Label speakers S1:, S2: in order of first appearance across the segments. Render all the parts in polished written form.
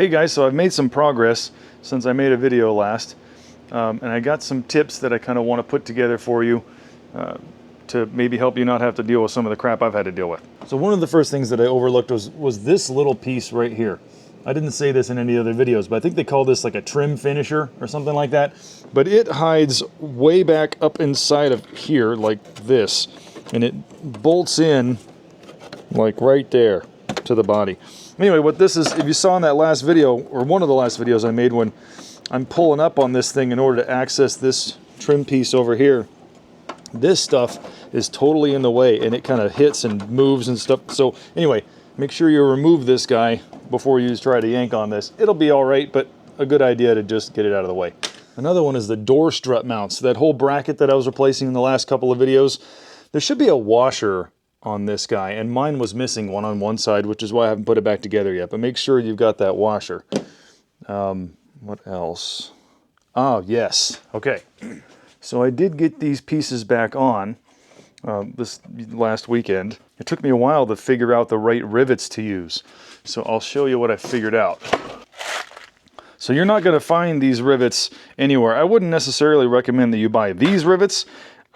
S1: Hey guys, so I've made some progress since I made a video last, and I got some tips that I kind of want to put together for you to maybe help you not have to deal with some of the crap I've had to deal with. So one of the first things that I overlooked was this little piece right here. I didn't say this in any other videos, but I think they call this like a trim finisher or something like that. But it hides way back up inside of here like this, and it bolts in like right there to the body. Anyway, what this is, if you saw in that last video, or one of the last videos I made, when I'm pulling up on this thing in order to access this trim piece over here, this stuff is totally in the way, and it kind of hits and moves and stuff. So anyway, make sure you remove this guy before you try to yank on this. It'll be all right, but a good idea to just get it out of the way. Another one is the door strut mounts. That whole bracket that I was replacing in the last couple of videos, there should be a washer on this guy, and mine was missing one on one side, which is why I haven't put it back together yet. But make sure you've got that washer. What else? Oh, yes. Okay. So I did get these pieces back on this last weekend. It took me a while to figure out the right rivets to use. So I'll show you what I figured out. So you're not going to find these rivets anywhere. I wouldn't necessarily recommend that you buy these rivets.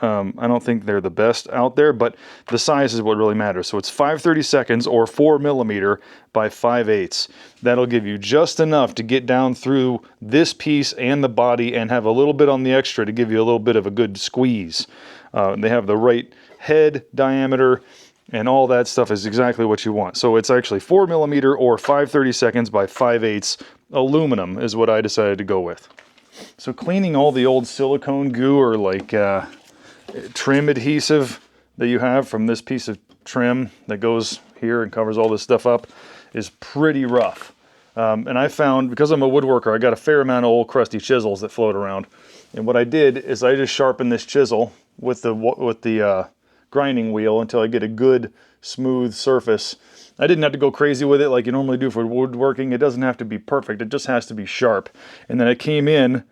S1: I don't think they're the best out there, but the size is what really matters. So it's 5/32 or 4mm by 5/8. That'll give you just enough to get down through this piece and the body and have a little bit on the extra to give you a little bit of a good squeeze. They have the right head diameter, and all that stuff is exactly what you want. So it's actually 4mm or 5/32 by 5/8 aluminum is what I decided to go with. So cleaning all the old silicone goo or like trim adhesive that you have from this piece of trim that goes here and covers all this stuff up is pretty rough. And I found, because I'm a woodworker, I got a fair amount of old crusty chisels that float around. And what I did is I just sharpened this chisel with the grinding wheel until I get a good smooth surface. I didn't have to go crazy with it like you normally do for woodworking. It doesn't have to be perfect, it just has to be sharp. And then I came in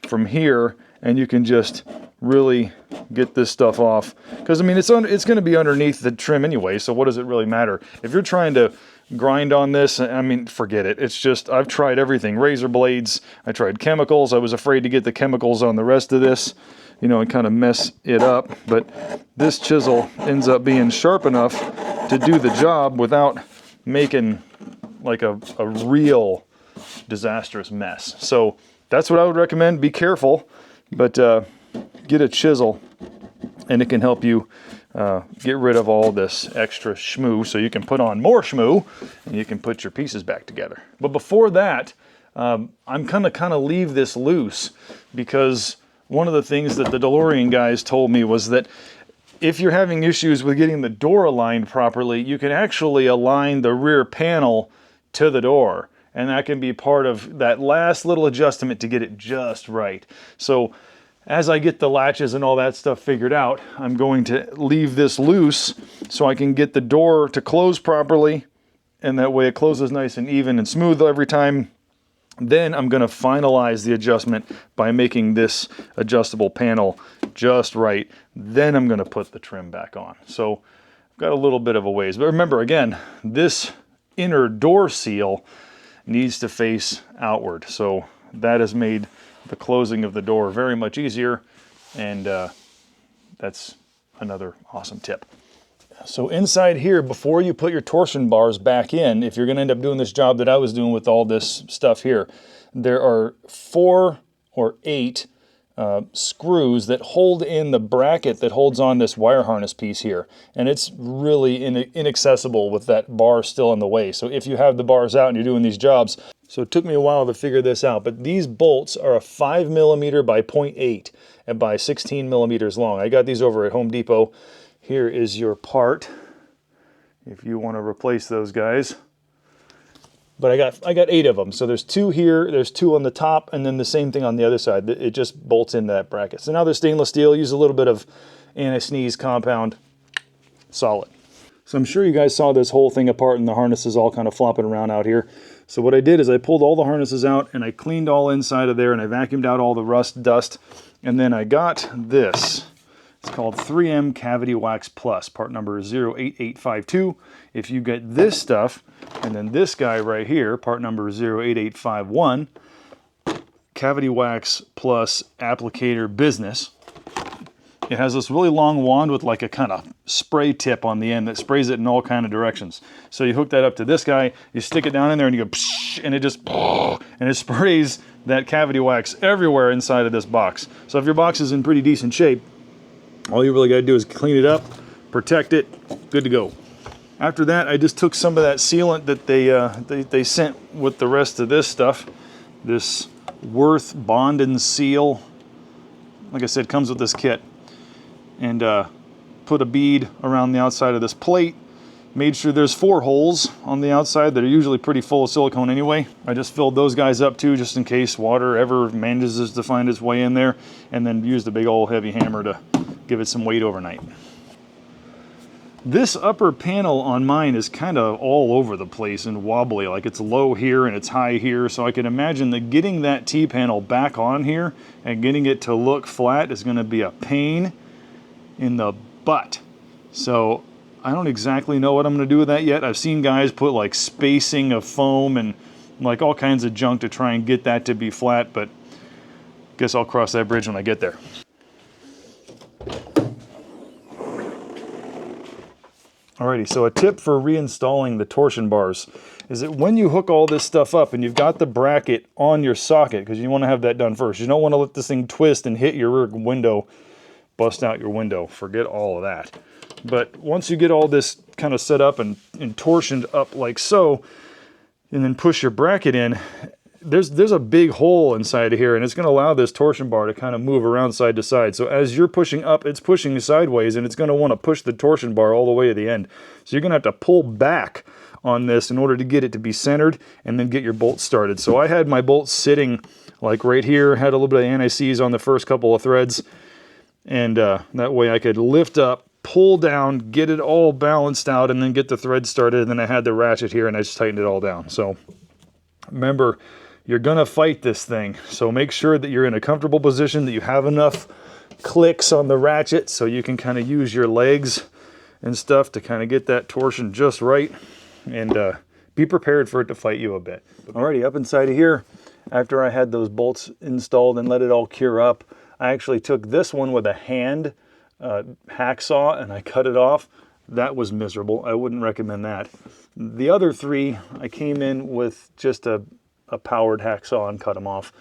S1: from here, and you can just really get this stuff off. Because I mean, it's going to be underneath the trim anyway, so what does it really matter? If you're trying to grind on this, I mean, forget it. It's just, I've tried everything. Razor blades, I tried chemicals. I was afraid to get the chemicals on the rest of this, you know, and kind of mess it up. But this chisel ends up being sharp enough to do the job without making like a real disastrous mess. So that's what I would recommend. Be careful, but get a chisel, and it can help you get rid of all this extra shmoo, so you can put on more shmoo, and you can put your pieces back together. But before that, I'm gonna kind of leave this loose, because one of the things that the Delorean guys told me was that if you're having issues with getting the door aligned properly, you can actually align the rear panel to the door. And that can be part of that last little adjustment to get it just right. So as I get the latches and all that stuff figured out, I'm going to leave this loose so I can get the door to close properly, and that way it closes nice and even and smooth every time. Then I'm going to finalize the adjustment by making this adjustable panel just right. Then I'm going to put the trim back on. So I've got a little bit of a ways. But remember, again, this inner door seal needs to face outward. So that has made the closing of the door very much easier, and that's another awesome tip. So inside here, before you put your torsion bars back in, if you're going to end up doing this job that I was doing with all this stuff here, there are 4 or 8 screws that hold in the bracket that holds on this wire harness piece here. And it's really inaccessible with that bar still in the way. So if you have the bars out and you're doing these jobs, so it took me a while to figure this out, but these bolts are a 5mm by 0.8 and by 16mm long. I got these over at Home Depot. Here is your part if you want to replace those guys. But I got 8 of them. So there's 2 here, there's 2 on the top, and then the same thing on the other side. It just bolts into that bracket. So now they're stainless steel. Use a little bit of anti-sneeze compound. Solid. So I'm sure you guys saw this whole thing apart, and the harnesses all kind of flopping around out here. So what I did is I pulled all the harnesses out, and I cleaned all inside of there, and I vacuumed out all the rust, dust, and then I got this. It's called 3M Cavity Wax Plus, part number 08852. If you get this stuff, and then this guy right here, part number 08851, Cavity Wax Plus Applicator Business. It has this really long wand with like a kind of spray tip on the end that sprays it in all kind of directions. So you hook that up to this guy, you stick it down in there and you go psh, and it just and it sprays that cavity wax everywhere inside of this box. So if your box is in pretty decent shape, all you really got to do is clean it up, protect it, good to go. After that, I just took some of that sealant that they sent with the rest of this stuff, this Worth Bond and Seal. Like I said, comes with this kit. And put a bead around the outside of this plate. Made sure there's 4 holes on the outside that are usually pretty full of silicone anyway. I just filled those guys up too, just in case water ever manages to find its way in there, and then used a big old heavy hammer to give it some weight overnight. This upper panel on mine is kind of all over the place and wobbly, like it's low here and it's high here, so I can imagine that getting that T-panel back on here and getting it to look flat is going to be a pain in the butt. So I don't exactly know what I'm going to do with that yet. I've seen guys put like spacing of foam and like all kinds of junk to try and get that to be flat, but guess I'll cross that bridge when I get there. Alrighty, so a tip for reinstalling the torsion bars is that when you hook all this stuff up and you've got the bracket on your socket, because you want to have that done first, you don't want to let this thing twist and hit your rear window, bust out your window, forget all of that. But once you get all this kind of set up and torsioned up like so, and then push your bracket in, there's a big hole inside of here, and it's going to allow this torsion bar to kind of move around side to side. So as you're pushing up, it's pushing sideways, and it's going to want to push the torsion bar all the way to the end. So you're going to have to pull back on this in order to get it to be centered and then get your bolts started. So I had my bolts sitting like right here, had a little bit of anti-seize on the first couple of threads, and that way I could lift up, pull down, get it all balanced out, and then get the thread started. And then I had the ratchet here and I just tightened it all down. So remember, you're gonna fight this thing. So make sure that you're in a comfortable position, that you have enough clicks on the ratchet so you can kind of use your legs and stuff to kind of get that torsion just right, and be prepared for it to fight you a bit. Alrighty, up inside of here, after I had those bolts installed and let it all cure up, I actually took this one with a hand hacksaw and I cut it off. That was miserable. I wouldn't recommend that. The other 3, I came in with just a powered hacksaw and cut them off.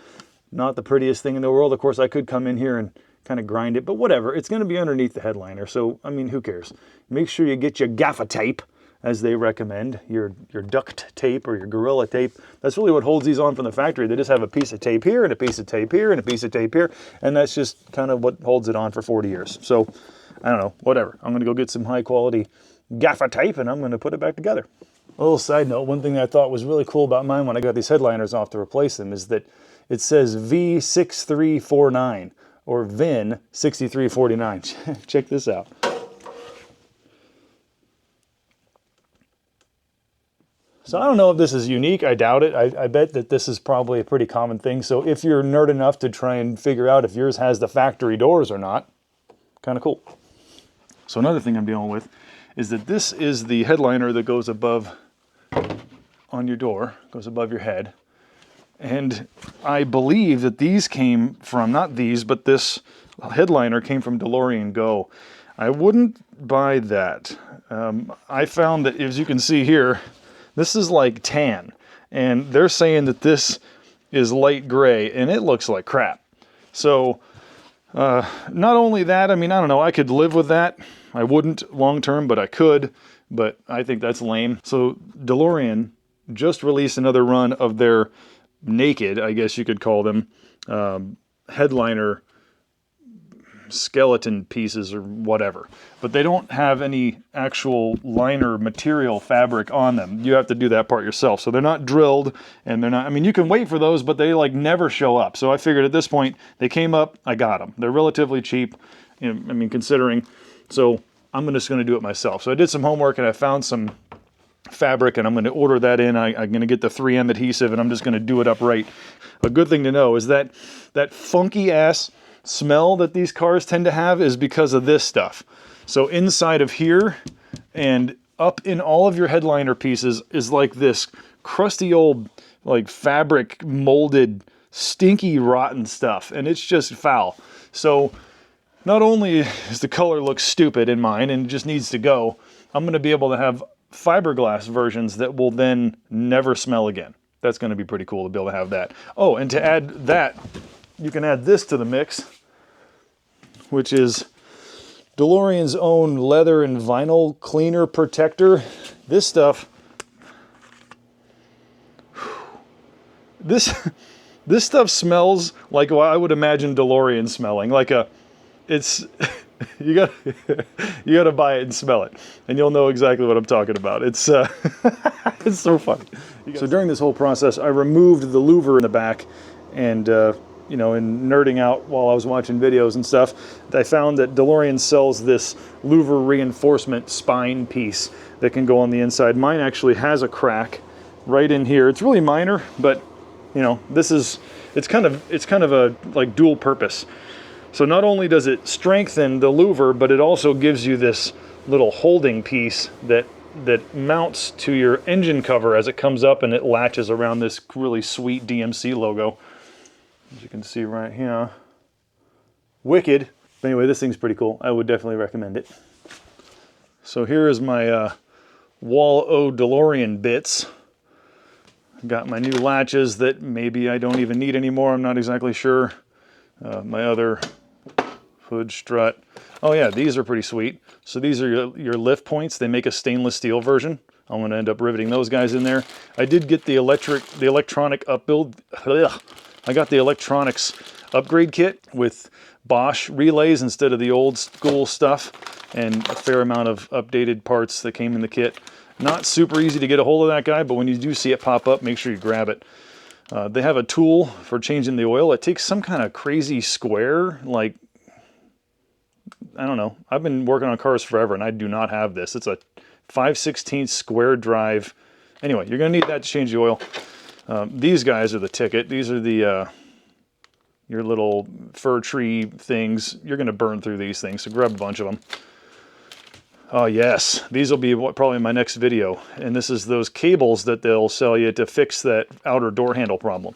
S1: Not the prettiest thing in the world. Of course, I could come in here and kind of grind it, but whatever. It's going to be underneath the headliner, so, I mean, who cares? Make sure you get your gaffer tape, as they recommend, your duct tape or your Gorilla tape. That's really what holds these on from the factory. They just have a piece of tape here and a piece of tape here and a piece of tape here, and that's just kind of what holds it on for 40 years. So, I don't know, whatever. I'm going to go get some high quality gaffer tape and I'm going to put it back together. A little side note, one thing that I thought was really cool about mine when I got these headliners off to replace them is that it says V6349 or VIN 6349. Check this out. So I don't know if this is unique. I doubt it. I bet that this is probably a pretty common thing. So if you're nerd enough to try and figure out if yours has the factory doors or not, kind of cool. So another thing I'm dealing with is that this is the headliner that goes above on your door, goes above your head. And I believe that these came from, not these, but this headliner came from Delorean Go. I wouldn't buy that. I found that, as you can see here, this is like tan, and they're saying that this is light gray, and it looks like crap. So, not only that, I mean, I don't know, I could live with that. I wouldn't long term, but I could, but I think that's lame. So, Delorean just released another run of their naked, I guess you could call them, headliner skeleton pieces or whatever, but they don't have any actual liner material fabric on them. You have to do that part yourself. So they're not drilled, and they're not, I mean, you can wait for those, but they like never show up. So I figured at this point they came up, I got them. They're relatively cheap, I mean, considering. So I'm just going to do it myself. So I did some homework and I found some fabric, and I'm going to order that in. I'm going to get the 3M adhesive, and I'm just going to do it up right. A good thing to know is that that funky ass smell that these cars tend to have is because of this stuff. So inside of here and up in all of your headliner pieces is like this crusty old like fabric molded stinky rotten stuff, and it's just foul. So not only does the color look stupid in mine and it just needs to go, I'm going to be able to have fiberglass versions that will then never smell again. That's going to be pretty cool to be able to have that. Oh, and to add that, you can add this to the mix, which is Delorean's own leather and vinyl cleaner protector. This stuff, this stuff smells like what I would imagine Delorean smelling. Like it's you gotta buy it and smell it, and you'll know exactly what I'm talking about. It's it's so funny. So during this whole process, I removed the louver in the back, and you know, in nerding out while I was watching videos and stuff, I found that Delorean sells this louver reinforcement spine piece that can go on the inside. Mine actually has a crack right in here. It's really minor, but you know, it's kind of a like dual purpose. So not only does it strengthen the louver, but it also gives you this little holding piece that mounts to your engine cover as it comes up, and it latches around this really sweet DMC logo. As you can see right here. Wicked. Anyway, this thing's pretty cool. I would definitely recommend it. So here is my Wall-O DeLorean bits. Got my new latches that maybe I don't even need anymore. I'm not exactly sure. My other hood strut. Oh yeah, these are pretty sweet. So these are your lift points. They make a stainless steel version. I'm going to end up riveting those guys in there. I did get the electronic upbuild. I got the electronics upgrade kit with Bosch relays instead of the old school stuff, and a fair amount of updated parts that came in the kit. Not super easy to get a hold of that guy, but when you do see it pop up, make sure you grab it. They have a tool for changing the oil. It takes some kind of crazy square, like, I don't know. I've been working on cars forever, and I do not have this. It's a 5/16 square drive. Anyway, you're going to need that to change the oil. These guys are the ticket. These are the your little fir tree things. You're going to burn through these things, so grab a bunch of them. Oh yes, these will be probably my next video. And this is those cables that they'll sell you to fix that outer door handle problem.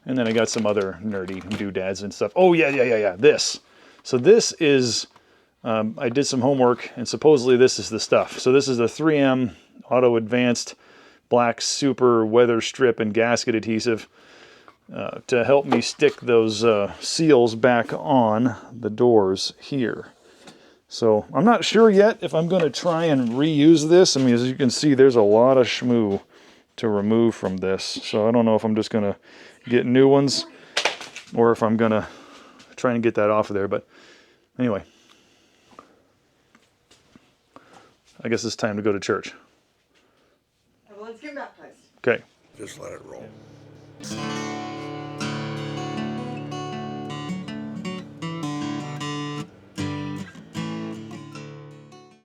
S1: And then I got some other nerdy doodads and stuff. Oh yeah, this. So this is, I did some homework, and supposedly this is the stuff. So this is a 3M Auto Advanced Black Super Weather Strip and Gasket Adhesive to help me stick those seals back on the doors here. So I'm not sure yet if I'm going to try and reuse this. I mean, as you can see, there's a lot of schmoo to remove from this. So I don't know if I'm just going to get new ones or if I'm going to try and get that off of there. But anyway, I guess it's time to go to church.
S2: Well, let's get baptized.
S1: Okay.
S3: Just let it roll.